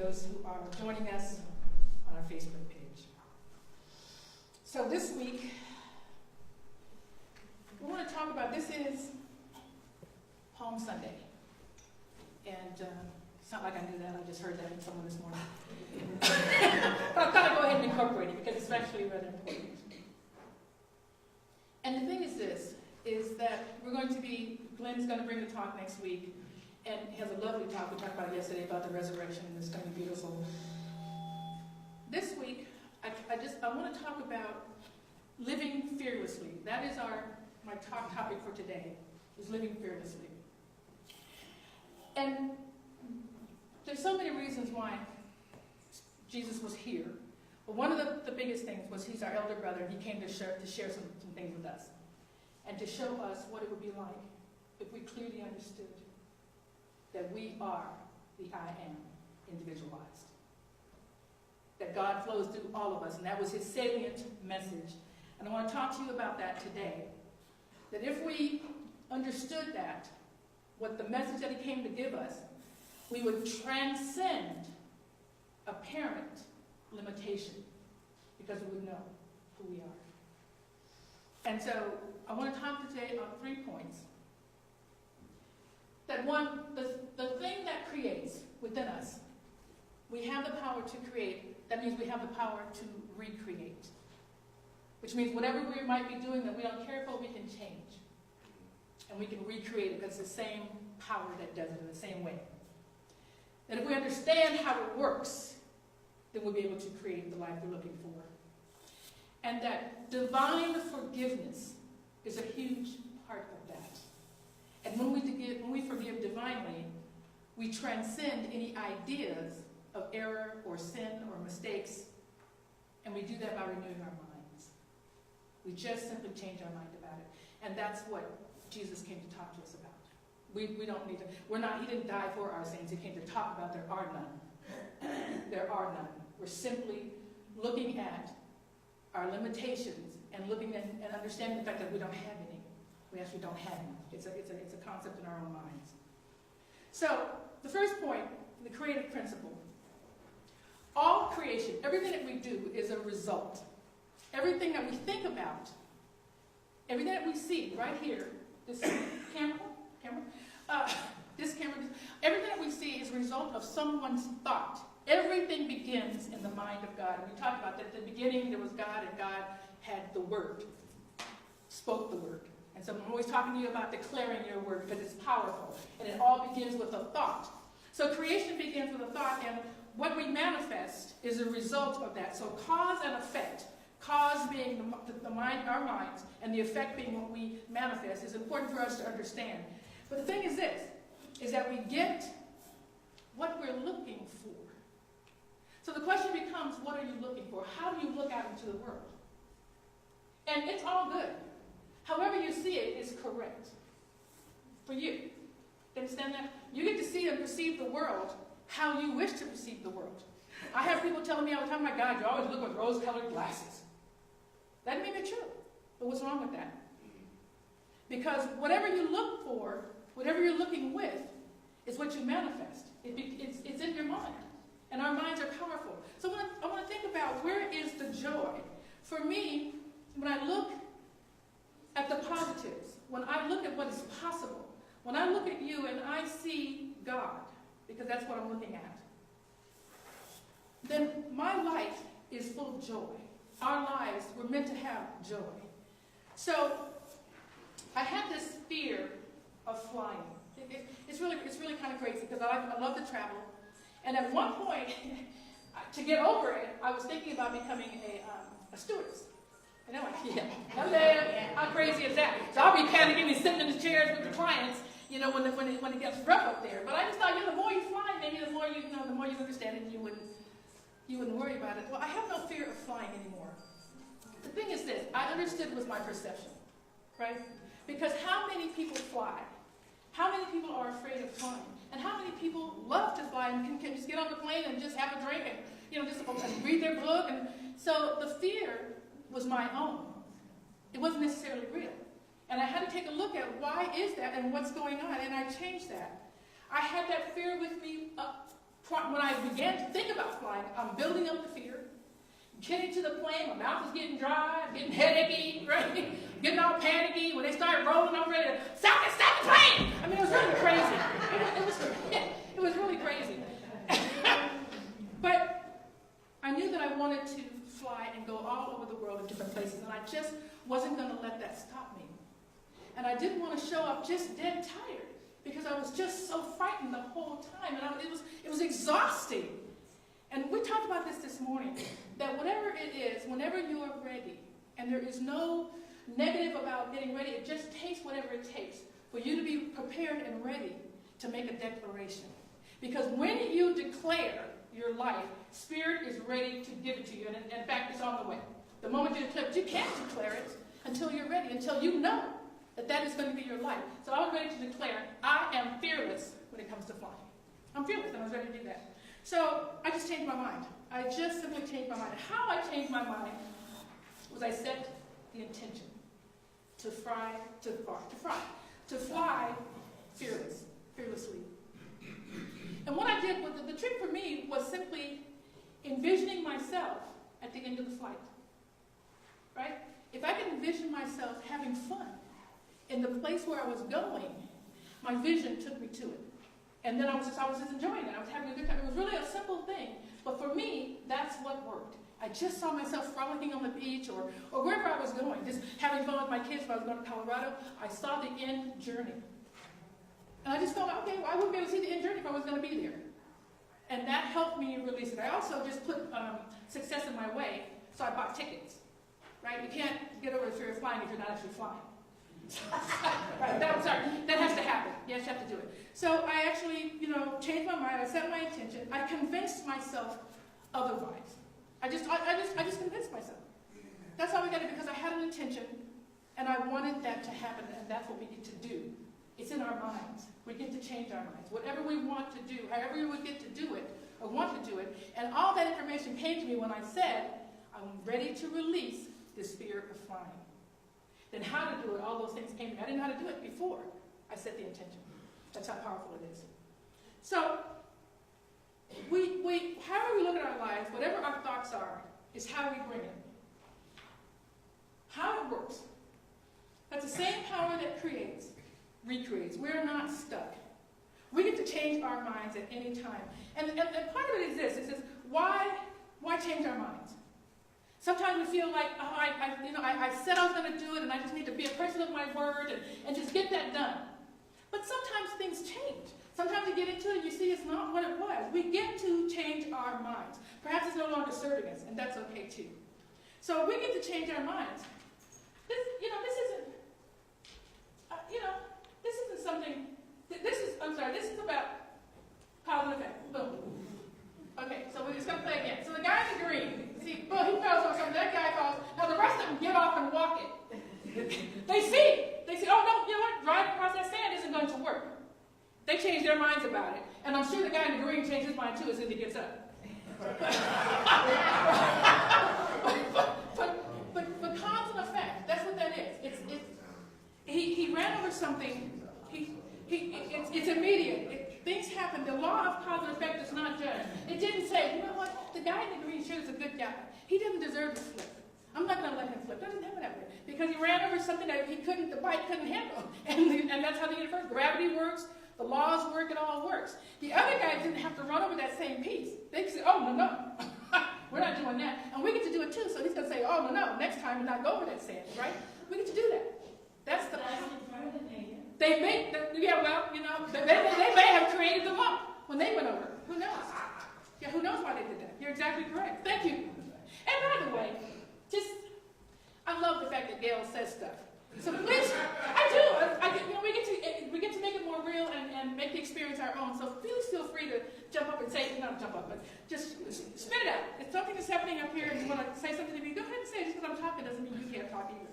those who are joining us on our Facebook page. So this week, we want to talk about, this is Palm Sunday. And it's not like I knew that, I just heard that from someone this morning. But I thought I'd go ahead and incorporate it because it's actually rather important. And the thing is this, is that we're going to be, Glenn's going to bring the talk next week, and he has a lovely talk. We talked about it yesterday about the resurrection, and it's going to be beautiful. This week, I want to talk about living fearlessly. That is my talk topic for today, is living fearlessly. And there's so many reasons why Jesus was here. But one of the biggest things was he's our elder brother, and he came to share some things with us, and to show us what it would be like if we clearly understood that we are the I am individualized. That God flows through all of us, and that was his salient message. And I want to talk to you about that today. That if we understood that, what the message that he came to give us, we would transcend apparent limitation, because we would know who we are. And so I want to talk today on 3 points. That one, the thing that creates within us, we have the power to create. That means we have the power to recreate. Which means whatever we might be doing that we don't care for, we can change. And we can recreate it because it's the same power that does it in the same way. And if we understand how it works, then we'll be able to create the life we're looking for. And that divine forgiveness is a huge part of that. And when we forgive divinely, we transcend any ideas of error or sin or mistakes, and we do that by renewing our minds. We just simply change our mind about it. And that's what Jesus came to talk to us about. We don't need to, he didn't die for our sins. He came to talk about there are none. There are none. We're simply looking at our limitations and looking at and understanding the fact that we don't have any. We actually don't have any. It's a concept in our own minds. So, the first point, the creative principle. All creation, everything that we do is a result. Everything that we think about, everything that we see right here, this camera, everything that we see is a result of someone's thought. Everything begins in the mind of God. And we talked about that at the beginning there was God, and God had the word, spoke the word. And so I'm always talking to you about declaring your word because it's powerful. And it all begins with a thought. So creation begins with a thought, and what we manifest is a result of that. So cause and effect. Cause being the mind, our minds, and the effect being what we manifest is important for us to understand. But the thing is this, is that we get what we're looking for. So the question becomes, what are you looking for? How do you look out into the world? And it's all good. However you see it is correct for you. You understand that? You get to see and perceive the world how you wish to perceive the world. I have people telling me all the time, my God, you always look with rose-colored glasses. That may be true, but what's wrong with that? Because whatever you look for, whatever you're looking with, is what you manifest. It's in your mind. And our minds are powerful. So I want to think about, where is the joy? For me, when I look at the positives, when I look at what is possible, when I look at you and I see God, because that's what I'm looking at, then my life is full of joy. Our lives were meant to have joy. So I had this fear of flying. It's really kind of crazy because I love to travel. And at one point, to get over it, I was thinking about becoming a stewardess. And I'm like, yeah, hello, how crazy is that? So I'll be panicking and sitting in the chairs with the clients, when it gets rough up there. But I just thought, the more you fly, maybe the more you understand it, you wouldn't worry about it. Well, I have no fear of flying anymore. The thing is this, I understood it was my perception, right? Because how many people fly? How many people are afraid of flying? And how many people love to fly and can just get on the plane and just have a drink and just read their book? And so the fear was my own. It wasn't necessarily real. And I had to take a look at why is that and what's going on, and I changed that. I had that fear with me when I began to think about flying, I'm building up the fear. Getting to the plane, my mouth is getting dry, getting headachy, right? Getting all panicky. When they start rolling, I'm ready to stop the plane. I mean, it was really crazy. It was really crazy. But I knew that I wanted to fly and go all over the world in different places, and I just wasn't going to let that stop me. And I didn't want to show up just dead tired because I was just so frightened the whole time, and it was exhausting. And we talked about this morning, that whatever it is, whenever you are ready, and there is no negative about getting ready, it just takes whatever it takes for you to be prepared and ready to make a declaration. Because when you declare your life, Spirit is ready to give it to you, and in fact, it's on the way. The moment you declare it, you can't declare it until you're ready, until you know that that is going to be your life. So I was ready to declare, I am fearless when it comes to flying. I'm fearless, and I was ready to do that. So I just changed my mind. I just simply changed my mind. How I changed my mind was I set the intention to fly fearlessly. And what I did, the trick for me was simply envisioning myself at the end of the flight. Right? If I could envision myself having fun in the place where I was going, my vision took me to it. And then I was just enjoying it. I was having a good time. It was really a simple thing. But for me, that's what worked. I just saw myself frolicking on the beach or wherever I was going, just having fun with my kids. If I was going to Colorado, I saw the end journey. And I just thought, okay, well, I wouldn't be able to see the end journey if I was going to be there. And that helped me release it. I also just put success in my way, so I bought tickets. Right? You can't get over the fear of flying if you're not actually flying. Right, that has to happen. Yes, you have to do it. So I actually, changed my mind. I set my intention. I convinced myself otherwise. I just convinced myself. That's how we got it, because I had an intention, and I wanted that to happen, and that's what we get to do. It's in our minds. We get to change our minds. Whatever we want to do, however we get to do it, or want to do it, and all that information came to me when I said, I'm ready to release this fear of flying. Then how to do it, all those things came to me. I didn't know how to do it before I set the intention. That's how powerful it is. So, however we look at our lives, whatever our thoughts are, is how we bring it. How it works. That's the same power that creates, recreates. We're not stuck. We get to change our minds at any time. And part of it is this. It says, why change our minds? Sometimes we feel like, I said I was going to do it, and I just need to be a person of my word and just get that done. But sometimes things change. Sometimes you get into it and you see it's not what it was. We get to change our minds. Perhaps it's no longer serving us, and that's okay too. So we get to change our minds. This isn't something, this is about cause and effect. Boom. Okay, so we're just going to play again. So the guy in the green, see, boom, he falls over something, that guy falls. Now the rest of them get off and walk it. They see, oh no, you know what, driving across that sand isn't going to work. They change their minds about it. And I'm sure the guy in the green changed his mind too as soon as he gets up. but cause and effect, that's what that is. He ran over something, it's immediate. Things happen. The law of cause and effect is not judged. It didn't say, you know what, the guy in the green shirt is a good guy. He didn't deserve to flip. I'm not going to let him flip. That doesn't happen that way. Because he ran over something that the bike couldn't handle. And that's how the universe, gravity works, the laws work, it all works. The other guy didn't have to run over that same piece. They could say, oh, no. We're not doing that. And we get to do it too. So he's going to say, oh, no, next time we're not go over that sand, right? We get to do that. That's the they may have created the lump when they went over. Who knows? Yeah, who knows why they did that? You're exactly correct. Thank you. And by the way, I love the fact that Gail says stuff. So please, I do. We get to make it more real and make the experience our own. So please feel free to jump up and say, not jump up, but just spit it out. If something is happening up here and you want to say something to me, go ahead and say it. Just because I'm talking doesn't mean you can't talk either.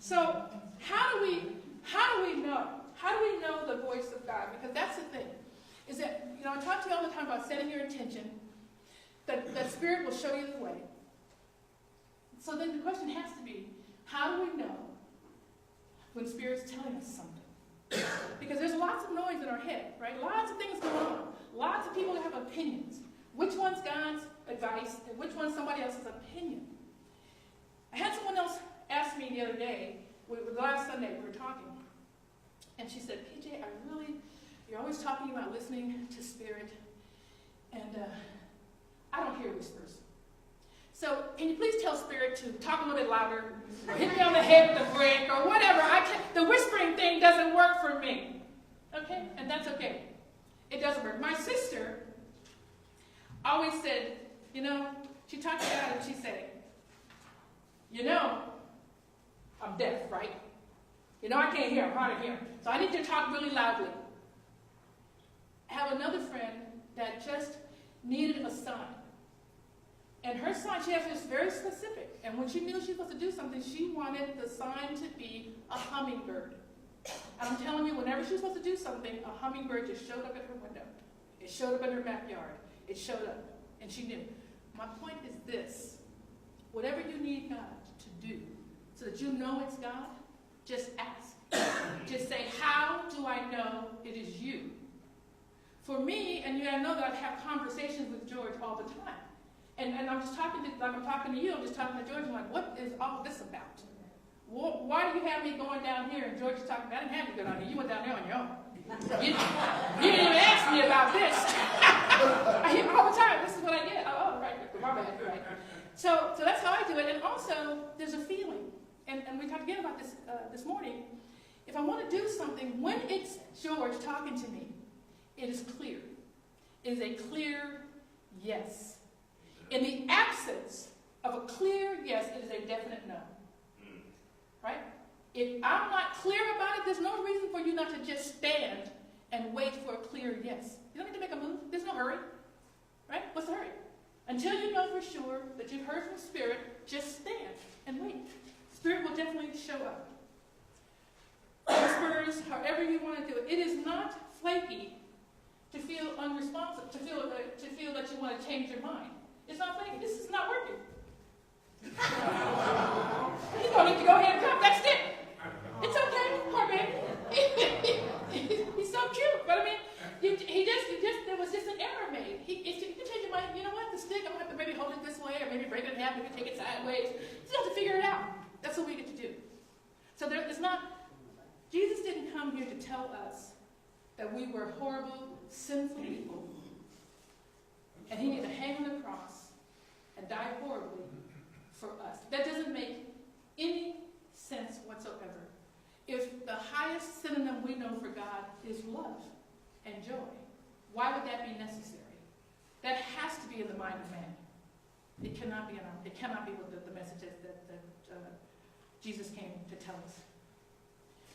So how do we know? How do we know the voice of God? Because that's the thing. Is that, I talk to you all the time about setting your intention, that Spirit will show you the way. So then the question has to be, how do we know when Spirit's telling us something? Because there's lots of noise in our head, right? Lots of things going on. Lots of people have opinions. Which one's God's advice and which one's somebody else's opinion? I had someone else ask me the other day, last Sunday we were talking, and she said, PJ, you're always talking about listening to Spirit, and I don't hear whispers. So can you please tell Spirit to talk a little bit louder, or hit me on the head with a brick, or whatever. The whispering thing doesn't work for me. Okay? And that's okay. It doesn't work. My sister always said, she talked to God and she'd say, I'm deaf, right? I can't hear. I'm hard of hearing. So I need you to talk really loudly. I have another friend that just needed a sign. And her sign, she has this very specific. And when she knew she was supposed to do something, she wanted the sign to be a hummingbird. And I'm telling you, whenever she was supposed to do something, a hummingbird just showed up at her window. It showed up in her backyard. It showed up. And she knew. My point is this. Whatever you need God to do, so that you know it's God, just ask. Just say, how do I know it is you? For me, and I know that I have conversations with George all the time. And I'm just talking to, like I'm talking to you, I'm just talking to George, I'm like, what is all this about? Why do you have me going down here? And George is talking, I didn't have you go down here. You went down there on your own. You didn't even ask me about this. I hear all the time, this is what I get. Oh, right, my bad, right. So that's how I do it. And also, there's a feeling. And we talked again about this this morning. If I want to do something, when it's George talking to me, it is clear. It is a clear yes. In the absence of a clear yes, it is a definite no. Right? If I'm not clear about it, there's no reason for you not to just stand and wait for a clear yes. You don't need to make a move. There's no hurry. Right? What's the hurry? Until you know for sure that you've heard from Spirit, just stand and wait. Spirit will definitely show up. Whispers, however you want to do it. It is not flaky to feel unresponsive, to feel that you want to change your mind. It's not flaky. This is not working. You don't need to go ahead and come. That's it. It's okay, poor baby. He's so cute, but I mean, there was just an error made. You can change your mind. You know what? The stick, I'm going to have to maybe hold it this way, or maybe break it in half, maybe take it sideways. You still have to figure it out. That's what we get to do. So Jesus didn't come here to tell us that we were horrible, sinful people, and he needed to hang on the cross and die horribly for us. That doesn't make any sense whatsoever. If the highest synonym we know for God is love and joy, why would that be necessary? That has to be in the mind of man. It cannot be what the message is that Jesus came to tell us.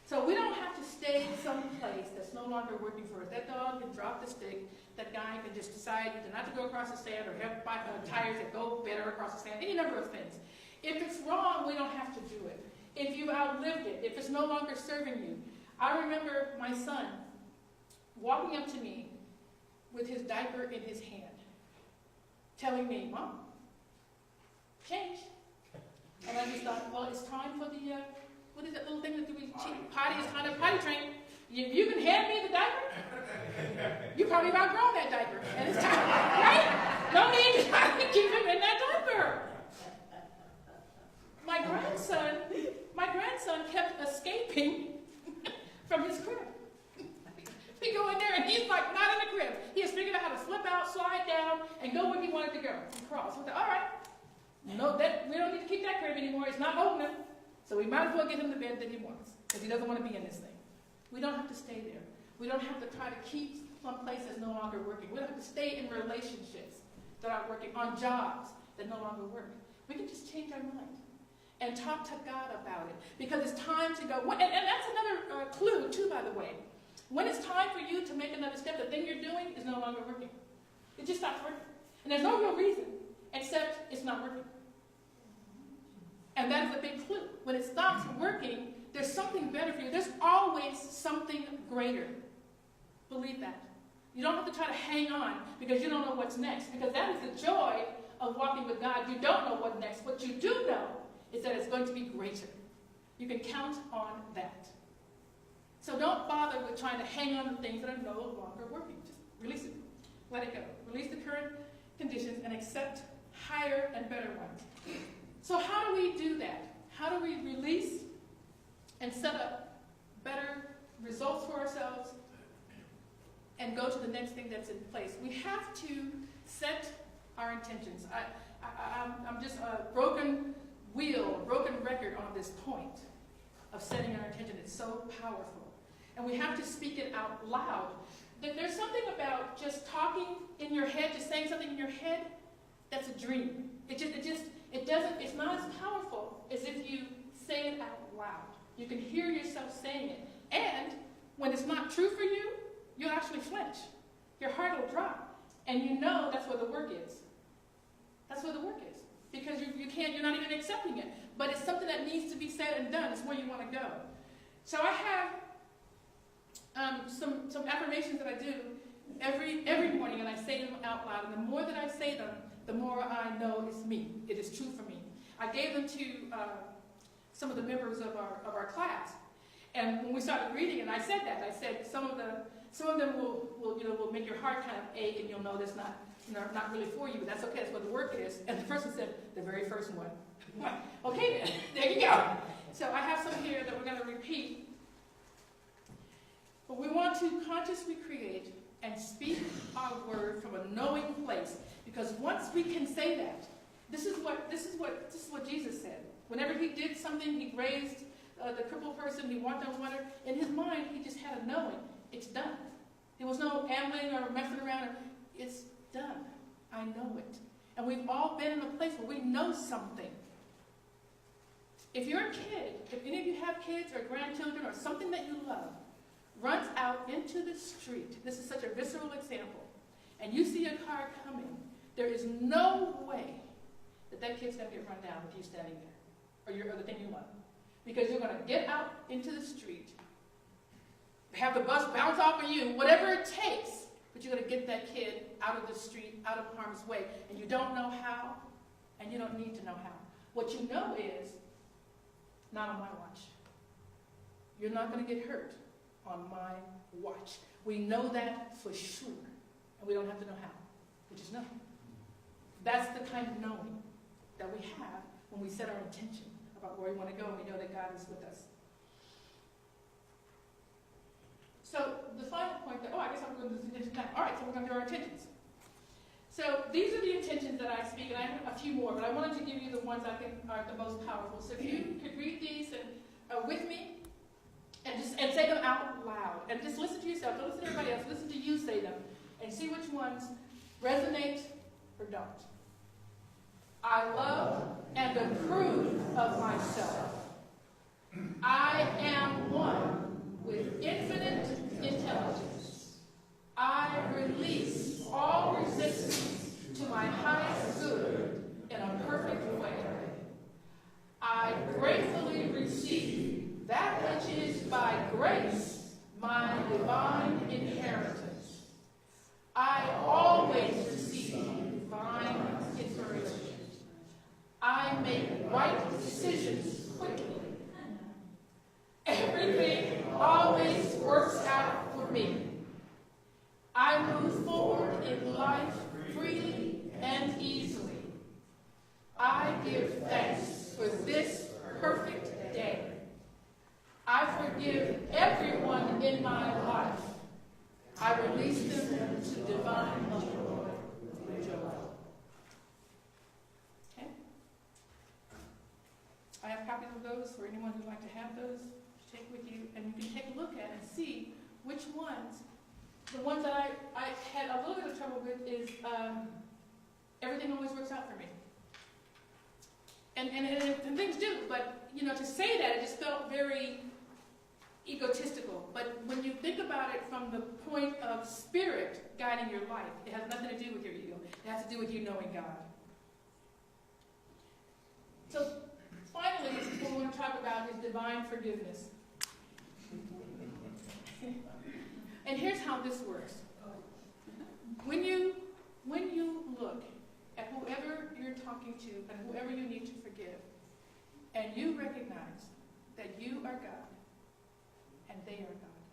So we don't have to stay someplace that's no longer working for us. That dog can drop the stick. That guy can just decide not to go across the sand, or have tires that go better across the sand. Any number of things. If it's wrong, we don't have to do it. If you've outlived it, if it's no longer serving you. I remember my son walking up to me with his diaper in his hand, telling me, Mom, change. And I just thought, well, it's time for the, what is that little thing that we potty? It's time to potty train. You can hand me the diaper. You probably have outgrown that diaper. And it's time, right? No need to try to keep him in that diaper. My grandson kept escaping from his crib. We go in there and he's like not in the crib. He has figured out how to flip out, slide down, and go where he wanted to go. And cross. All right. No, we don't need to keep that crib anymore. It's not holding him. So we might as well get him the bed that he wants, because he doesn't want to be in this thing. We don't have to stay there. We don't have to try to keep some place that's no longer working. We don't have to stay in relationships that aren't working, on jobs that no longer work. We can just change our mind and talk to God about it, because it's time to go. And that's another clue, too, by the way. When it's time for you to make another step, the thing you're doing is no longer working. It just stops working. And there's no real reason, except it's not working. And that is a big clue. When it stops working, there's something better for you. There's always something greater. Believe that. You don't have to try to hang on because you don't know what's next, because that is the joy of walking with God. You don't know what's next. What you do know is that it's going to be greater. You can count on that. So don't bother with trying to hang on to things that are no longer working. Just release it. Let it go. Release the current conditions and accept higher and better ones. So how do we do that? How do we release and set up better results for ourselves and go to the next thing that's in place? We have to set our intentions. I'm just a broken wheel, a broken record on this point of setting our intention. It's so powerful. And we have to speak it out loud. There's something about just talking in your head, just saying something in your head, that's a dream. It's not as powerful as if you say it out loud. You can hear yourself saying it. And when it's not true for you, you'll actually flinch. Your heart will drop. And you know that's where the work is. That's where the work is. Because you're not even accepting it. But it's something that needs to be said and done. It's where you want to go. So I have some affirmations that I do every morning, and I say them out loud. And the more that I say them, the more I know it's me. It is true for me. I gave them to some of the members of our class. And when we started reading, and I said that, I said some of them will make your heart kind of ache, and you'll know that's not really for you, but that's okay. That's what the work is. And the person said the very first one. Okay, then there you go. So I have some here that we're going to repeat. But we want to consciously create and speak our word from a knowing place, because once we can say that, this is what Jesus said. Whenever he did something, he raised the crippled person, he walked on water. In his mind, he just had a knowing. It's done. There was no ambling or messing around. It's done. I know it. And we've all been in a place where we know something. If you're a kid, if any of you have kids or grandchildren or something that you love, runs out into the street, this is such a visceral example, and you see a car coming, there is no way that kid's going to get run down with you standing there, or the thing you love. Because you're going to get out into the street, have the bus bounce off of you, whatever it takes, but you're going to get that kid out of the street, out of harm's way, and you don't know how, and you don't need to know how. What you know is, not on my watch. You're not going to get hurt on my watch. We know that for sure, and we don't have to know how. We just know. That's the kind of knowing that we have when we set our intention about where we want to go, and we know that God is with us. So the final point that, I guess I'm going to do this intention now. All right, so we're going to do our intentions. So these are the intentions that I speak, and I have a few more, but I wanted to give you the ones I think are the most powerful. So if you could read these and with me, and say them out loud, and just listen to yourself. Don't listen to everybody else. Listen to you say them, and see which ones resonate or don't. I love and approve of myself. I am one with infinite intelligence. I release all resistance to my highest good in a perfect way. I gratefully receive that which is by grace my divine inheritance. I always receive divine inspiration. I make right decisions quickly. Everything always works out for me. I move forward in life freely and easily. I give thanks for this perfect day. I forgive everyone in my life. I release them to divine joy. Okay? I have copies of those for anyone who'd like to have those to take with you, and you can take a look at and see which ones. The ones that I had a little bit of trouble with is everything always works out for me. And things do, but to say that, it just felt very egotistical. But when you think about it from the point of spirit guiding your life, it has nothing to do with your ego. It has to do with you knowing God. So finally, what we want to talk about is divine forgiveness. And here's how this works. When you look at whoever you're talking to and whoever you need to forgive, and you recognize that you are God and they are God,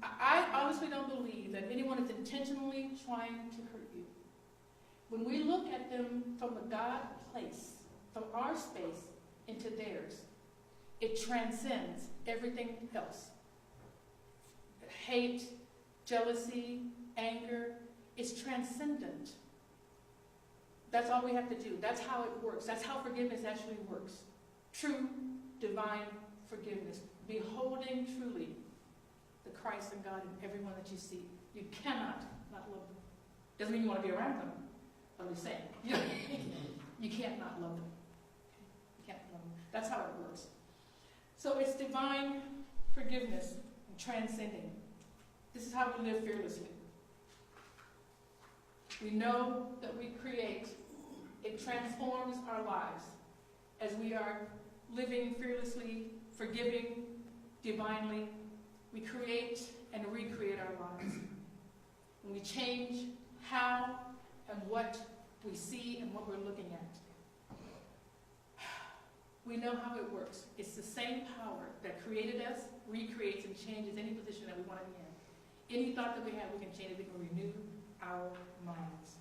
I honestly don't believe that anyone is intentionally trying to hurt you. When we look at them from the God place, from our space into theirs, it transcends everything else. Hate, jealousy, anger, it's transcendent. That's all we have to do. That's how it works. That's how forgiveness actually works. True, divine forgiveness. Beholding truly the Christ and God in everyone that you see. You cannot not love them. Doesn't mean you want to be around them. I'm just saying. You can't not love them. You can't love them. That's how it works. So it's divine forgiveness and transcending. This is how we live fearlessly. We know that we create. It transforms our lives as we are living fearlessly, forgiving divinely. We create and recreate our lives. When we change how and what we see and what we're looking at. We know how it works. It's the same power that created us, recreates, and changes any position that we want to be in. Any thought that we have, we can change it. We can renew our minds.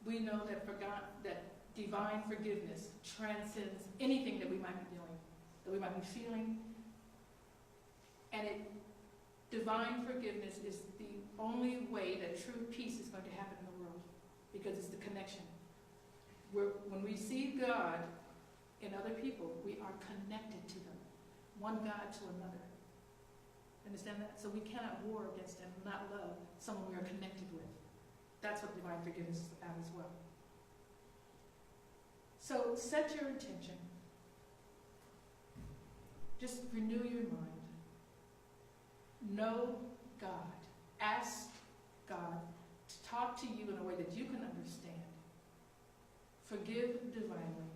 We know that divine forgiveness transcends anything that we might be doing, that we might be feeling. And divine forgiveness is the only way that true peace is going to happen in the world, because it's the connection. When we see God in other people, we are connected to them, one God to another. Understand that? So we cannot war against and not love someone we are connected with. That's what divine forgiveness is about as well. So set your intention. Just renew your mind. Know God. Ask God to talk to you in a way that you can understand. Forgive divinely.